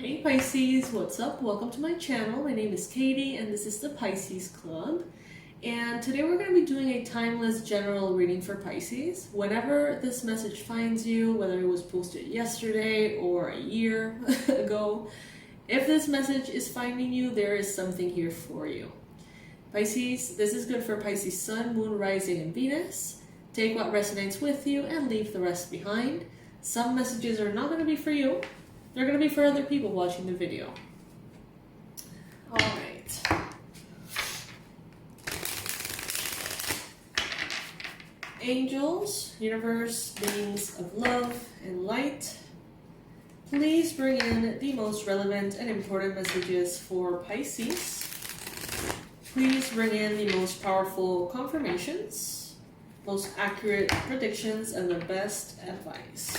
Hey Pisces, what's up? Welcome to my channel. My name is Katie and this is the Pisces Club. And today we're going to be doing a timeless general reading for Pisces. Whenever this message finds you, whether it was posted yesterday or a year ago, if this message is finding you, there is something here for you. Pisces, this is good for Pisces Sun, Moon, Rising, and Venus. Take what resonates with you and leave the rest behind. Some messages are not going to be for you. They're going to be for other people watching the video. Alright. Angels, universe, beings of love and light, please bring in the most relevant and important messages for Pisces. Please bring in the most powerful confirmations, most accurate predictions, and the best advice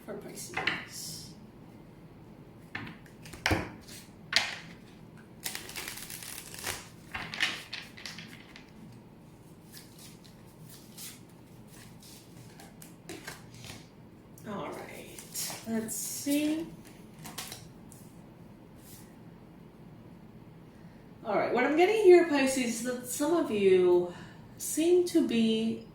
for Pisces. All right, let's see. All right, what I'm getting here, Pisces, is that some of you seem to be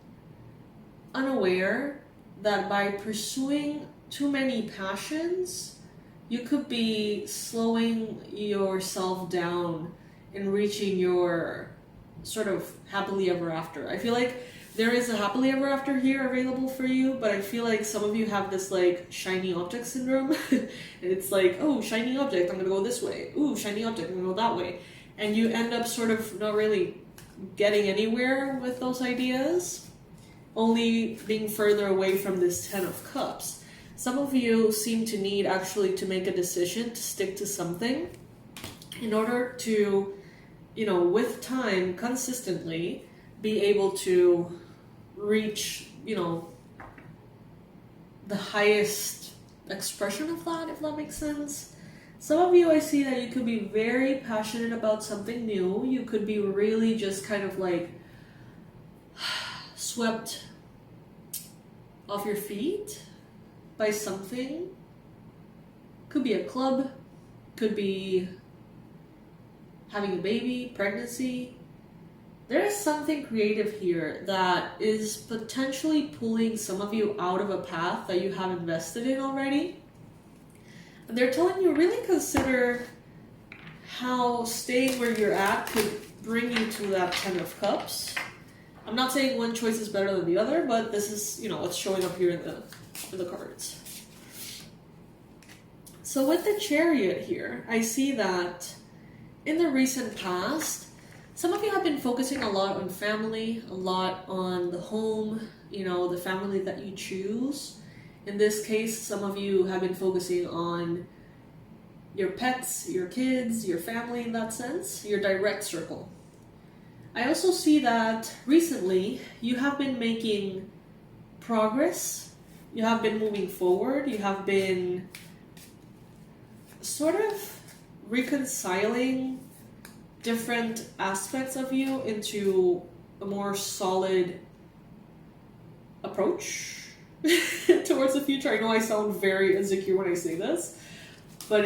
unaware that by pursuing too many passions, you could be slowing yourself down in reaching your sort of happily ever after. I feel like there is a happily ever after here available for you, but I feel like some of you have this like shiny object syndrome. And it's like, oh, shiny object, I'm gonna go this way. Ooh, shiny object, I'm gonna go that way. And you end up sort of not really getting anywhere with those ideas, only being further away from this 10 of Cups. Some of you seem to need actually to make a decision to stick to something in order to, with time, consistently be able to reach, the highest expression of that, if that makes sense. Some of you, I see that you could be very passionate about something new. You could be really just kind of like swept off your feet by something. Could be a club, could be having a baby, pregnancy. There is something creative here that is potentially pulling some of you out of a path that you have invested in already. And they're telling you really consider how staying where you're at could bring you to that 10 of Cups. I'm not saying one choice is better than the other, but this is, what's showing up here in the cards. So with the Chariot here, I see that in the recent past, some of you have been focusing a lot on family, a lot on the home, the family that you choose. In this case, some of you have been focusing on your pets, your kids, your family in that sense, your direct circle. I also see that recently you have been making progress, you have been moving forward, you have been sort of reconciling different aspects of you into a more solid approach towards the future. I know I sound very insecure when I say this, but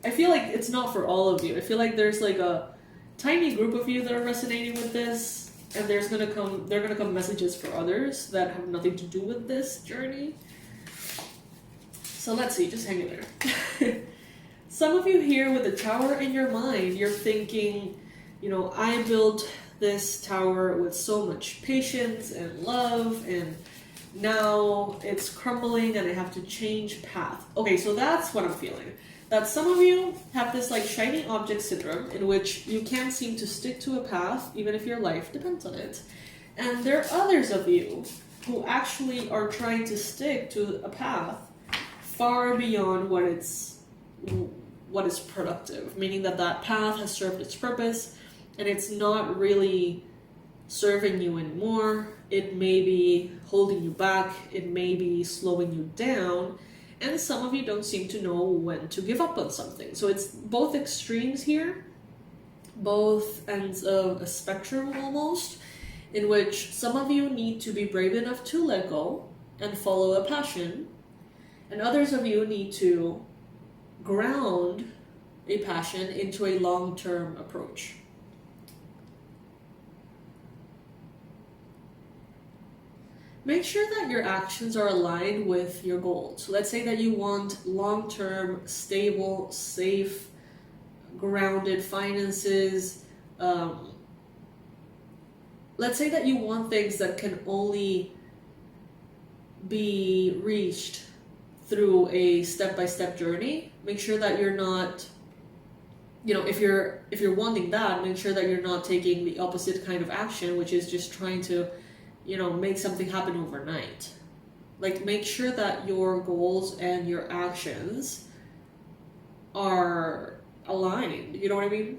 I feel like it's not for all of you. I feel like there's like a tiny group of you that are resonating with this, and there are gonna come messages for others that have nothing to do with this journey. So let's see, just hang in there. Some of you here with the Tower in your mind, you're thinking, I built this tower with so much patience and love, and now it's crumbling and I have to change path. Okay, so that's what I'm feeling. That some of you have this like shiny object syndrome in which you can't seem to stick to a path even if your life depends on it. And there are others of you who actually are trying to stick to a path far beyond what is productive, meaning that path has served its purpose and it's not really serving you anymore. It may be holding you back, it may be slowing you down, and some of you don't seem to know when to give up on something. So it's both extremes here, both ends of a spectrum almost, in which some of you need to be brave enough to let go, and follow a passion, and others of you need to ground a passion into a long-term approach. Make sure that your actions are aligned with your goals. So let's say that you want long-term, stable, safe, grounded finances. Let's say that you want things that can only be reached through a step-by-step journey. Make sure that you're not, if you're wanting that, make sure that you're not taking the opposite kind of action, which is just trying to make something happen overnight. Like, make sure that your goals and your actions are aligned. You know what I mean?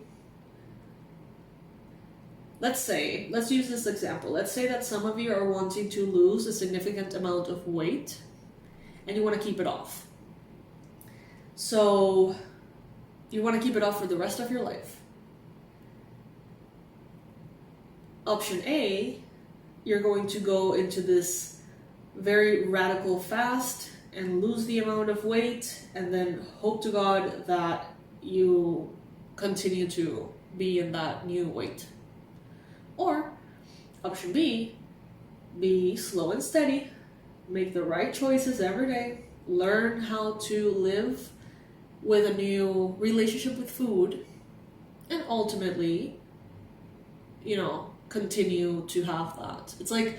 Let's use this example. Let's say that some of you are wanting to lose a significant amount of weight and you want to keep it off. So you want to keep it off for the rest of your life. Option A, you're going to go into this very radical fast and lose the amount of weight and then hope to God that you continue to be in that new weight. Or option B, be slow and steady, make the right choices every day, learn how to live with a new relationship with food, and ultimately, continue to have that. It's like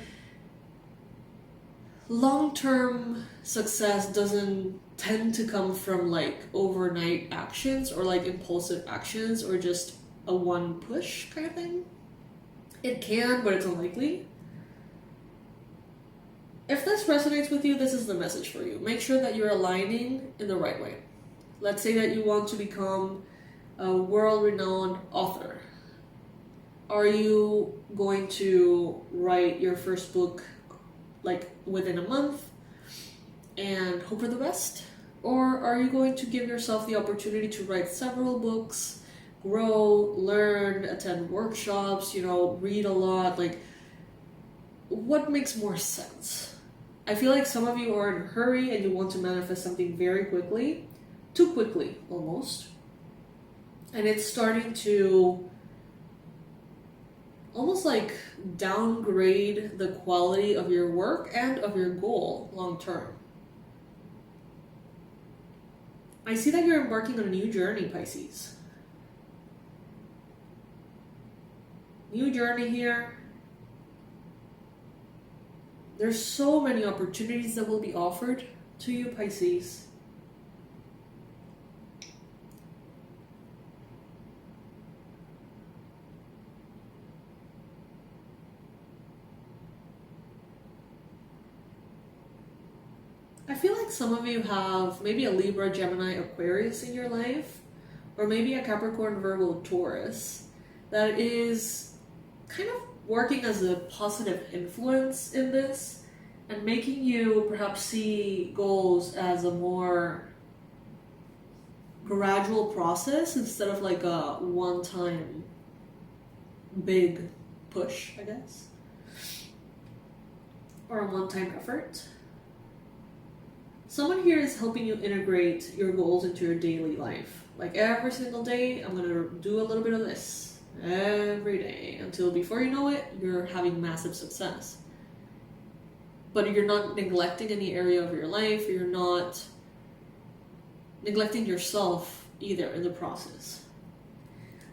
long-term success doesn't tend to come from like overnight actions or like impulsive actions or just a one push kind of thing. It can, but it's unlikely. If this resonates with you, this is the message for you. Make sure that you're aligning in the right way. Let's say that you want to become a world-renowned author. Are you going to write your first book like within a month and hope for the best? Or are you going to give yourself the opportunity to write several books, grow, learn, attend workshops, read a lot? Like, what makes more sense? I feel like some of you are in a hurry and you want to manifest something very quickly, too quickly almost. And it's starting to almost like downgrade the quality of your work and of your goal long term. I see that you're embarking on a new journey, Pisces. New journey here. There's so many opportunities that will be offered to you, Pisces. I feel like some of you have maybe a Libra, Gemini, Aquarius in your life, or maybe a Capricorn, Virgo, Taurus that is kind of working as a positive influence in this and making you perhaps see goals as a more gradual process instead of like a one-time big push, I guess, or a one-time effort. Someone here is helping you integrate your goals into your daily life. Like every single day, I'm going to do a little bit of this every day until before you know it, you're having massive success. But you're not neglecting any area of your life. You're not neglecting yourself either in the process.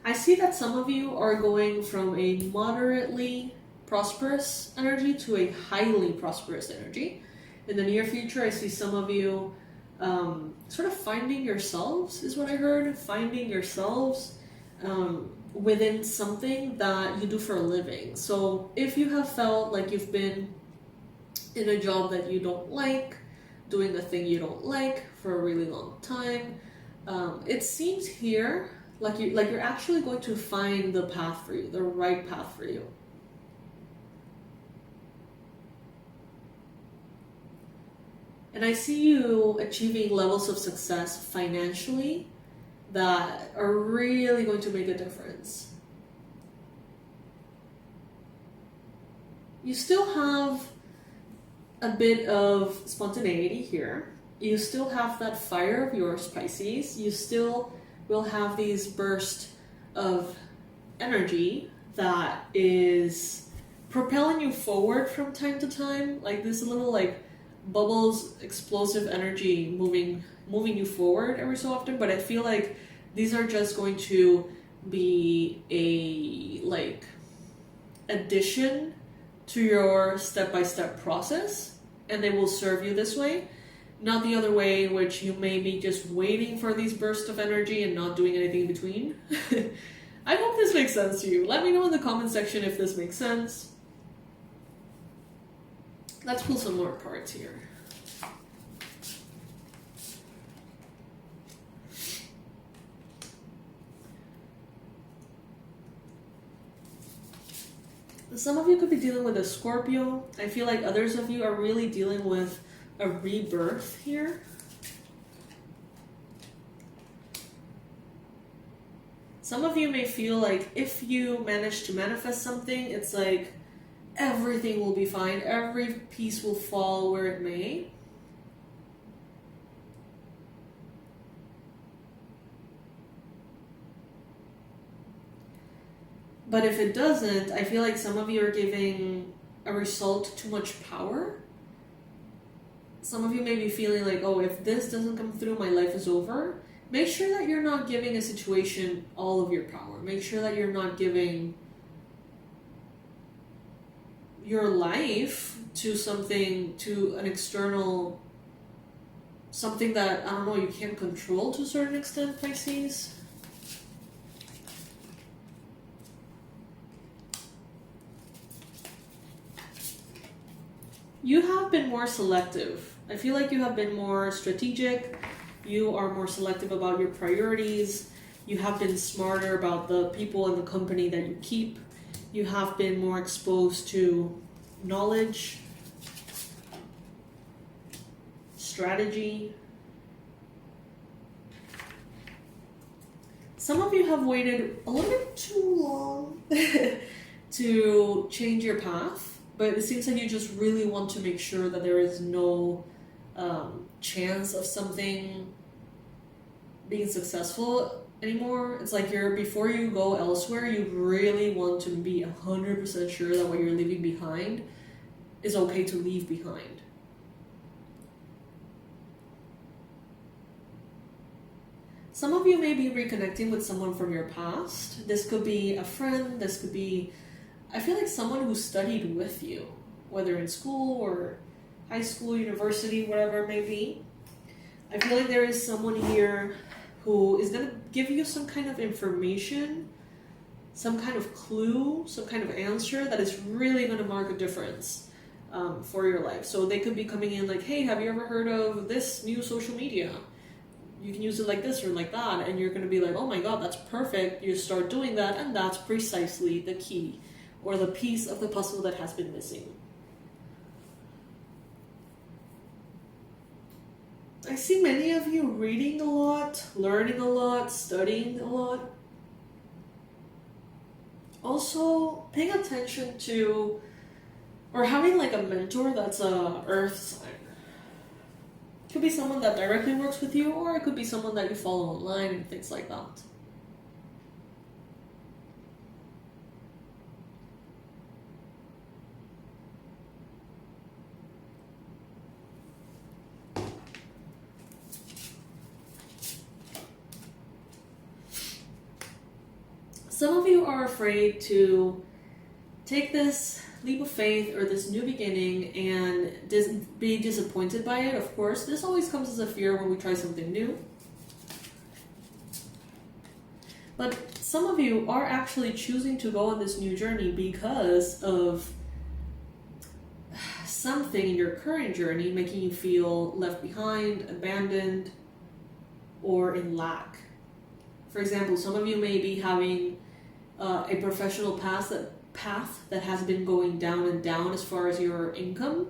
I see that some of you are going from a moderately prosperous energy to a highly prosperous energy. In the near future, I see some of you sort of finding yourselves, is what I heard. Finding yourselves within something that you do for a living. So if you have felt like you've been in a job that you don't like, doing a thing you don't like for a really long time, it seems here like you're actually going to find the path for you, the right path for you. And I see you achieving levels of success financially that are really going to make a difference. You still have a bit of spontaneity here. You still have that fire of yours, Pisces. You still will have these bursts of energy that is propelling you forward from time to time, like this little like bubbles, explosive energy moving you forward every so often. But I feel like these are just going to be a like addition to your step-by-step process, and they will serve you this way, not the other way in which you may be just waiting for these bursts of energy and not doing anything in between. I hope this makes sense to you. Let me know in the comment section if this makes sense. Let's pull some more cards here. Some of you could be dealing with a Scorpio. I feel like others of you are really dealing with a rebirth here. Some of you may feel like if you manage to manifest something, it's like everything will be fine. Every piece will fall where it may. But if it doesn't, I feel like some of you are giving a result too much power. Some of you may be feeling like, oh, if this doesn't come through, my life is over. Make sure that you're not giving a situation all of your power. Make sure that you're not giving your life to something, to an external, something that, I don't know, you can't control to a certain extent, Pisces. You have been more selective. I feel like you have been more strategic. You are more selective about your priorities. You have been smarter about the people and the company that you keep. You have been more exposed to knowledge, strategy. Some of you have waited a little bit too long to change your path. But it seems like you just really want to make sure that there is no chance of something being successful anymore. It's like before you go elsewhere, you really want to be 100% sure that what you're leaving behind is okay to leave behind. Some of you may be reconnecting with someone from your past. This could be a friend, this could be, I feel like someone who studied with you, whether in school or high school, university, whatever it may be. I feel like there is someone here who is going to give you some kind of information, some kind of clue, some kind of answer that is really going to mark a difference for your life. So they could be coming in like, hey, have you ever heard of this new social media? You can use it like this or like that. And you're going to be like, oh my God, that's perfect. You start doing that, and that's precisely the key, or the piece of the puzzle that has been missing. I see many of you reading a lot, learning a lot, studying a lot. Also, paying attention to, or having like a mentor that's a earth sign. It could be someone that directly works with you, or it could be someone that you follow online and things like that. Some of you are afraid to take this leap of faith or this new beginning and be disappointed by it. Of course, this always comes as a fear when we try something new. But some of you are actually choosing to go on this new journey because of something in your current journey making you feel left behind, abandoned, or in lack. For example, some of you may be having a professional path that has been going down and down as far as your income,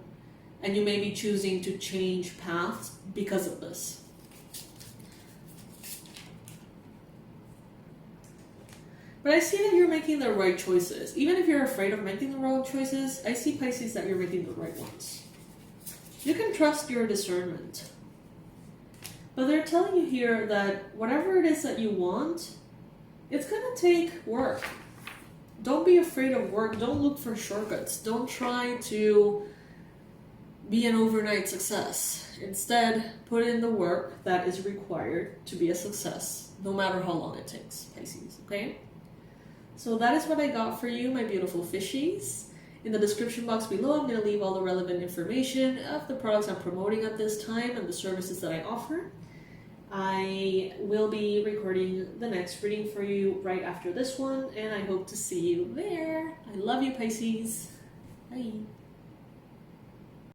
and you may be choosing to change paths because of this. But I see that you're making the right choices. Even if you're afraid of making the wrong choices, I see, Pisces, that you're making the right ones. You can trust your discernment. But they're telling you here that whatever it is that you want, it's going to take work. Don't be afraid of work. Don't look for shortcuts. Don't try to be an overnight success. Instead, put in the work that is required to be a success, no matter how long it takes, Pisces, okay? So that is what I got for you, my beautiful fishies. In the description box below, I'm going to leave all the relevant information of the products I'm promoting at this time and the services that I offer. I will be recording the next reading for you right after this one, and I hope to see you there. I love you, Pisces. Bye.